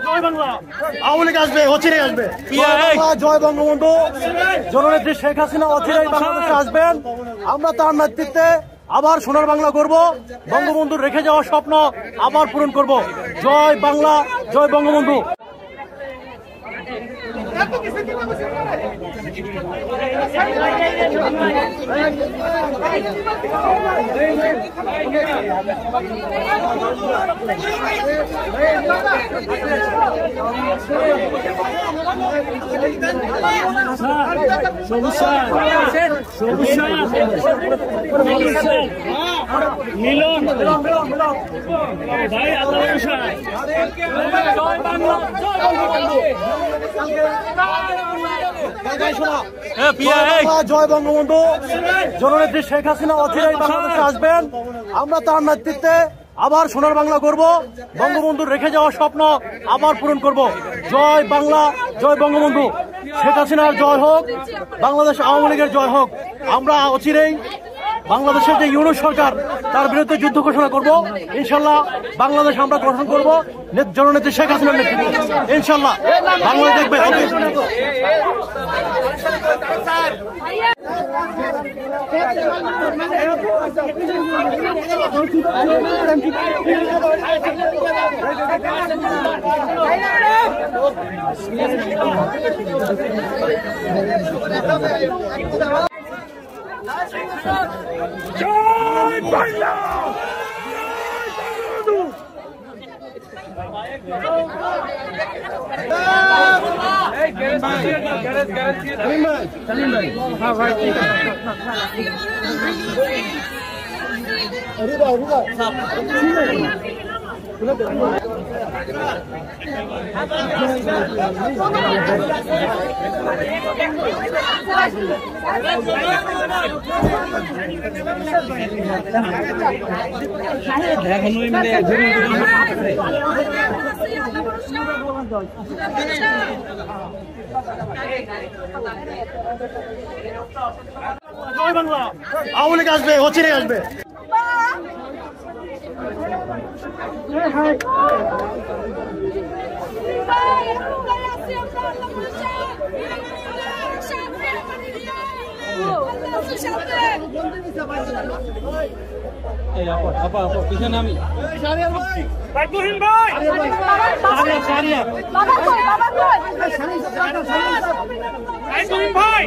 জয় বাংলা। আওয়ামী লীগ আসবে, অচিরেই আসবে। জয় বঙ্গবন্ধু। জননেত্রী শেখ হাসিনা অচিরেই বাংলাদেশে আসবেন। আমরা তার নেতৃত্বে আবার সোনার বাংলা করব। বঙ্গবন্ধুর রেখে যাওয়া স্বপ্ন আবার পূরণ করব। জয় বাংলা, জয় বঙ্গবন্ধু। মিলন ভাই আল্লাহ জয় বাংলা, জয় বঙ্গবন্ধু। জননেত্রী শেখ হাসিনা অচিরেই বাংলাদেশে আসবেন। আমরা তার নেতৃত্বে আবার সোনার বাংলা করব। বঙ্গবন্ধুর রেখে যাওয়া স্বপ্ন আবার পূরণ করব। জয় বাংলা, জয় বঙ্গবন্ধু। শেখ হাসিনার জয় হোক, বাংলাদেশ আওয়ামী লীগের জয় হোক। আমরা অচিরেই বাংলাদেশের যে ইউনিট সরকার তার বিরুদ্ধে যুদ্ধ ঘোষণা করব। ইনশাল্লাহ বাংলাদেশ আমরা গঠন করব জননেত্রী শেখ হাসিনার নেতৃত্বে। ইনশাল্লাহ বাংলাদেশ দেখবে। জয় বাংলা। জয় বাংলা। আওয়ামী লীগ আসবে, অচিরেই আসবে। পিছনে আমি ভাই